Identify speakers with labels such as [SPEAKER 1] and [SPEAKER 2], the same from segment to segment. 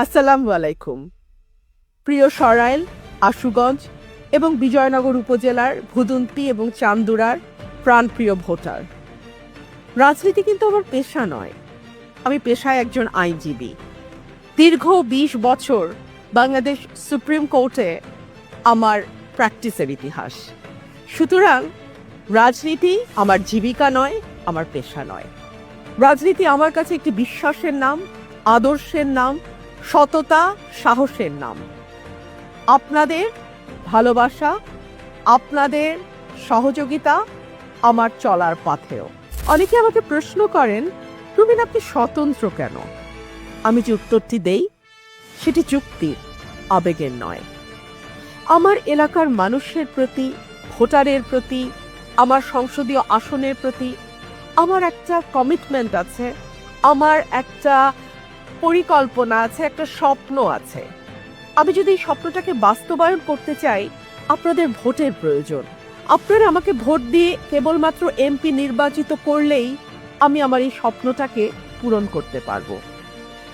[SPEAKER 1] আসসালামু আলাইকুম। প্রিয় সরাইল, আশুগঞ্জ এবং বিজয়নগর উপজেলার ভুদুন্তি এবং চান্দুরার প্রাণপ্রিয় ভোটার, রাজনীতি কিন্তু আমার পেশা নয়। আমি পেশায় একজন আইনজীবী। দীর্ঘ ২০ বছর বাংলাদেশ সুপ্রিম কোর্টে আমার প্র্যাকটিসের ইতিহাস। সুতরাং রাজনীতি আমার জীবিকা নয়, আমার পেশা নয়। রাজনীতি আমার কাছে একটি বিশ্বাসের নাম, আদর্শের নাম, সততা, সাহসের নাম। আপনাদের ভালোবাসা, আপনাদের সহযোগিতা আমার চলার পথেও। অনেকে আমাকে প্রশ্ন করেন, রুমিন আপনি স্বতন্ত্র কেন? আমি যে উত্তরটি দেই সেটি যুক্তির, আবেগের নয়। আমার এলাকার মানুষের প্রতি, ভোটারের প্রতি, আমার সংসদীয় আসনের প্রতি আমার একটা কমিটমেন্ট আছে, আমার একটা পরিকল্পনা আছে, একটা স্বপ্ন আছে। আমি যদি এই স্বপ্নটাকে বাস্তবায়ন করতে চাই, আপনাদের ভোটের প্রয়োজন। আপনারা আমাকে ভোট দিয়ে কেবলমাত্র এমপি নির্বাচিত করলেই আমি আমার এই স্বপ্নটাকে পূরণ করতে পারবো।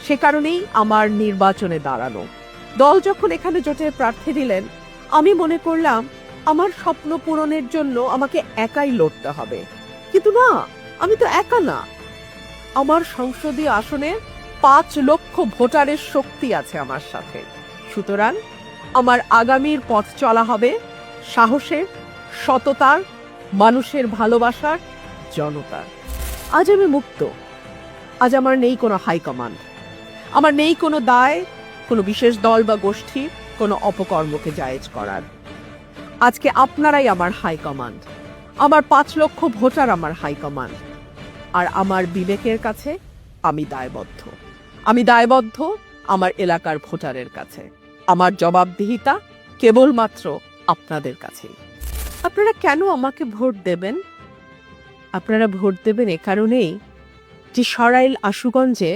[SPEAKER 1] সে কারণেই আমার নির্বাচনে দাঁড়ানো। দল যখন এখানে জোটের প্রার্থী দিলেন, আমি মনে করলাম আমার স্বপ্ন পূরণের জন্য আমাকে একাই লড়তে হবে। কিন্তু না, আমি তো একা না। আমার সংসদীয় আসনের ৫ লক্ষ ভোটারের শক্তি আছে আমার সাথে। সুতরাং আমার আগামীর পথ চলা হবে সাহসের, সততার, মানুষের ভালোবাসার, জনতার। আজ আমি মুক্ত। আজ আমার নেই কোনো হাইকমান্ড, আমার নেই কোনো দায়, কোনো বিশেষ দল বা গোষ্ঠীর কোনো অপকর্মকে জায়েজ করার। আজকে আপনারাই আমার হাইকমান্ড, আমার ৫ লক্ষ ভোটার আমার হাইকমান্ড। আর আমার বিবেকের কাছে আমি দায়বদ্ধ। আমি দায়বদ্ধ আমার এলাকার ভোটারের কাছে। আমার জবাবদিহিতা কেবলমাত্র আপনাদের কাছেই। আপনারা কেন আমাকে ভোট দেবেন? আপনারা ভোট দেবেন এ কারণেই যে সরাইল আশুগঞ্জে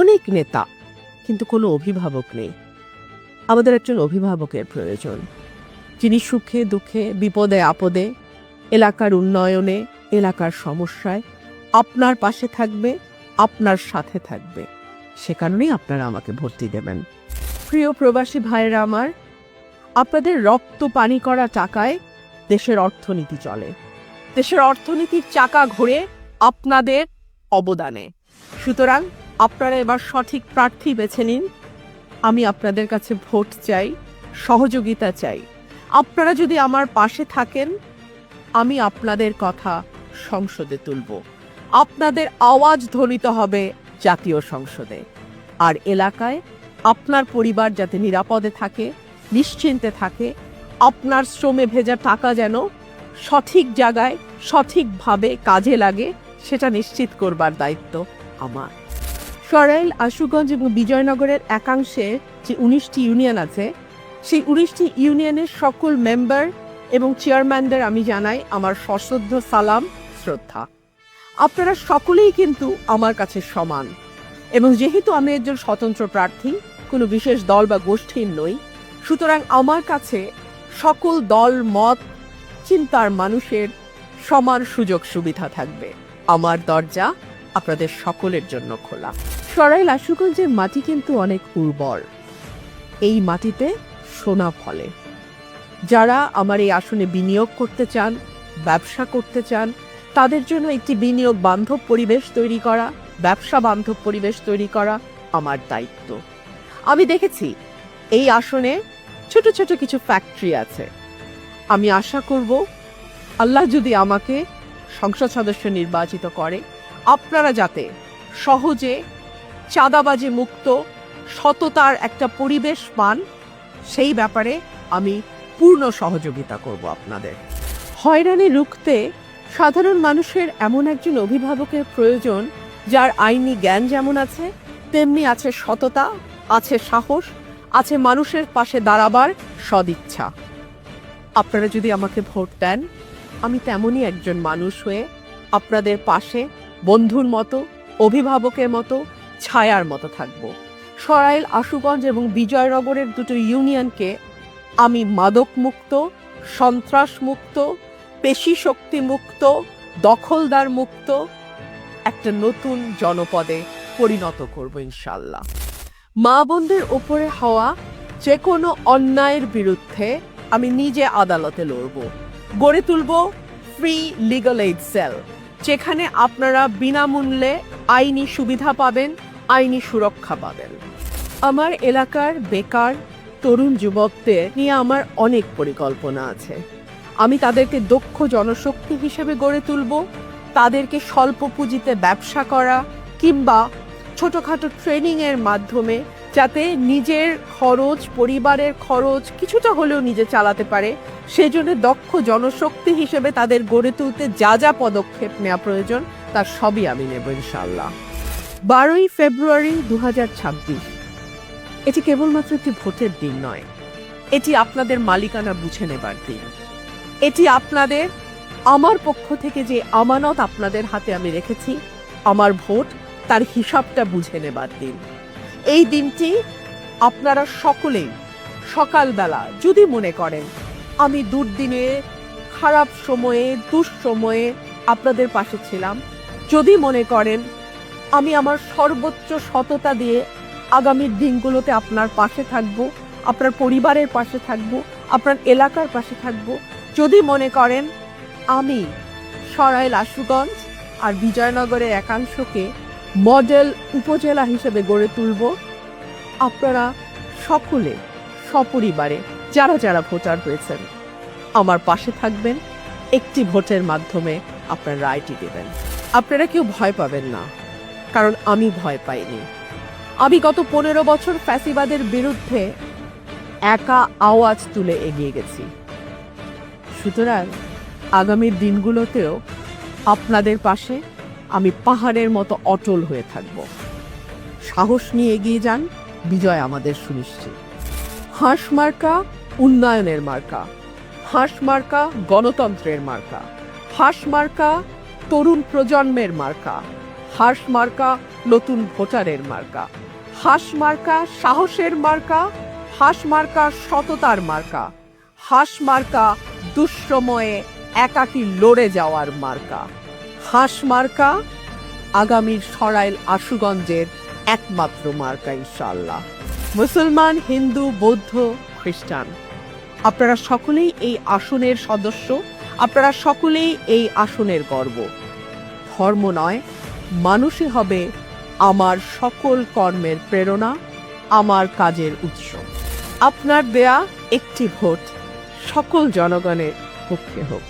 [SPEAKER 1] অনেক নেতা, কিন্তু কোনো অভিভাবক নেই। আমাদের একজন অভিভাবকের প্রয়োজন, যিনি সুখে দুঃখে, বিপদে আপদে, এলাকার উন্নয়নে, এলাকার সমস্যায় আপনার পাশে থাকবে, আপনার সাথে থাকবে। সে কারণেই আপনারা আমাকে ভর্তি দেবেন। প্রিয় প্রবাসী ভাইয়েরা আমার, আপনাদের রক্ত পানি করা টাকায় দেশের অর্থনীতি চলে। দেশের অর্থনীতির চাকা ঘুরে আপনাদের অবদানে। সুতরাং আপনারা এবার সঠিক প্রার্থী বেছে নিন। আমি আপনাদের কাছে ভোট চাই, সহযোগিতা চাই। আপনারা যদি আমার পাশে থাকেন, আমি আপনাদের কথা সংসদে তুলব। আপনাদের আওয়াজ ধ্বনিত হবে জাতীয় সংসদে। আর এলাকায় আপনার পরিবার যাতে নিরাপদে থাকে, নিশ্চিন্তে থাকে, আপনার শ্রমে ভেজা টাকা যেন সঠিক জায়গায় সঠিকভাবে কাজে লাগে, সেটা নিশ্চিত করবার দায়িত্ব আমার। সরাইল, আশুগঞ্জ এবং বিজয়নগরের একাংশে যে ১৯টি ইউনিয়ন আছে, সেই ১৯টি ইউনিয়নের সকল মেম্বার এবং চেয়ারম্যানদের আমি জানাই আমার সশ্রদ্ধ সালাম, শ্রদ্ধা। আপনারা সকলেই কিন্তু আমার কাছে সমান। এবং যেহেতু আমি একজন স্বতন্ত্র প্রার্থী, কোনো বিশেষ দল বা গোষ্ঠীর নই, সুতরাং আমার কাছে সকল দল, মত, চিন্তার মানুষের সমান সুযোগ সুবিধা থাকবে। আমার দরজা আপনাদের সকলের জন্য খোলা। সরাইল আশুগঞ্জের মাটি কিন্তু অনেক উর্বর। এই মাটিতে সোনা ফলে। যারা আমার এই আসনে বিনিয়োগ করতে চান, ব্যবসা করতে চান, তাদের জন্য একটি বিনিয়োগ বান্ধব পরিবেশ তৈরি করা, ব্যবসা বান্ধব পরিবেশ তৈরি করা আমার দায়িত্ব। আমি দেখেছি এই আসনে ছোট ছোট কিছু ফ্যাক্টরি আছে। আমি আশা করব আল্লাহ যদি আমাকে সংসদ সদস্য নির্বাচিত করে, আপনারা যাতে সহজে চাঁদাবাজি মুক্ত, সততার একটা পরিবেশ পান, সেই ব্যাপারে আমি পূর্ণ সহযোগিতা করব আপনাদের। হয়রানি রুখতে সাধারণ মানুষের এমন একজন অভিভাবকের প্রয়োজন, যার আইনি জ্ঞান যেমন আছে, তেমনি আছে সততা, আছে সাহস, আছে মানুষের পাশে দাঁড়াবার সদিচ্ছা। আপনারা যদি আমাকে ভোট দেন, আমি তেমনই একজন মানুষ হয়ে আপনাদের পাশে বন্ধুর মতো, অভিভাবকের মতো, ছায়ার মতো থাকব। সরাইল, আশুগঞ্জ এবং বিজয়নগরের দুটো ইউনিয়নকে আমি মাদক মুক্ত, সন্ত্রাস মুক্ত, পেশি শক্তি মুক্ত, দখলদার মুক্ত একটা নতুন জনপদে পরিণত করব ইনশাল্লাহ। মা বোনদের উপরে হওয়া যে কোনো অন্যায়ের বিরুদ্ধে আমি নিজে আদালতে লড়ব। গড়ে তুলব ফ্রি লিগ্যাল এইড সেল, যেখানে আপনারা বিনামূল্যে আইনি সুবিধা পাবেন, আইনি সুরক্ষা পাবেন। আমার এলাকার বেকার তরুণ যুবকদের নিয়ে আমার অনেক পরিকল্পনা আছে। আমি তাদেরকে দক্ষ জনশক্তি হিসেবে গড়ে তুলব, তাদেরকে স্বল্প পুঁজিতে ব্যবসা করা কিংবা ছোটখাটো ট্রেনিংয়ের মাধ্যমে যাতে নিজের খরচ, পরিবারের খরচ কিছুটা হলেও নিজে চালাতে পারে, সেজন্য দক্ষ জনশক্তি হিসেবে তাদের গড়ে তুলতে যা যা পদক্ষেপ নেওয়া প্রয়োজন তার সবই আমি নেব ইনশাআল্লাহ। 12ই ফেব্রুয়ারি 2026 এটি কেবলমাত্র একটি ভোটের দিন নয়, এটি আপনাদের মালিকানা বুঝে নেবার দিন। এটি আপনাদের, আমার পক্ষ থেকে যে আমানত আপনাদের হাতে আমি রেখেছি, আমার ভোট, তার হিসাবটা বুঝে নেবার দিন। এই দিনটি আপনারা সকলেই সকালবেলা যদি মনে করেন আমি দুর্দিনে, খারাপ সময়ে, দুঃসময়ে আপনাদের পাশে ছিলাম, যদি মনে করেন আমি আমার সর্বোচ্চ সততা দিয়ে আগামীর দিনগুলোতে আপনার পাশে থাকব, আপনার পরিবারের পাশে থাকব, আপনার এলাকার পাশে থাকব, যদি মনে করেন আমি সরাইল, আশুগঞ্জ আর বিজয়নগরের একাংশকে মডেল উপজেলা হিসেবে গড়ে তুলব, আপনারা সকলে সপরিবারে যারা যারা ভোটার হয়েছেন আমার পাশে থাকবেন, একটি ভোটের মাধ্যমে আপনার রায়টি দেবেন। আপনারা কেউ ভয় পাবেন না, কারণ আমি ভয় পাইনি। আমি গত 15 বছর ফ্যাসিবাদের বিরুদ্ধে একা আওয়াজ তুলে এগিয়ে গেছি। সুতরাং আগামীর দিনগুলোতেও আপনাদের পাশে আমি পাহাড়ের মতো অটল হয়ে থাকব। সাহস নিয়ে এগিয়ে যান, বিজয় আমাদের সুনিশ্চিত। হাঁস মার্কা উন্নয়নের মার্কা, হাঁস মার্কা গণতন্ত্রের মার্কা, হাঁস মার্কা তরুণ প্রজন্মের মার্কা, হাঁস মার্কা নতুন ভোটারের মার্কা, হাঁস মার্কা সাহসের মার্কা, হাঁস মার্কা সততার মার্কা, হাঁস মার্কা দুঃসময়ে একাকী লড়ে যাওয়ার মার্কা, হাঁস মার্কা আগামীর সরাইল আশুগঞ্জের একমাত্র মার্কা ইনশাআল্লাহ। মুসলমান, হিন্দু, বৌদ্ধ, খ্রিস্টান, আপনারা সকলেই এই আসনের সদস্য, আপনারা সকলেই এই আসনের গর্ব। ধর্ম নয়, মানুষই হবে আমার সকল কর্মের প্রেরণা, আমার কাজের উৎস। আপনার দেয়া একটি ভোট সকল জনগণের পক্ষে হোক।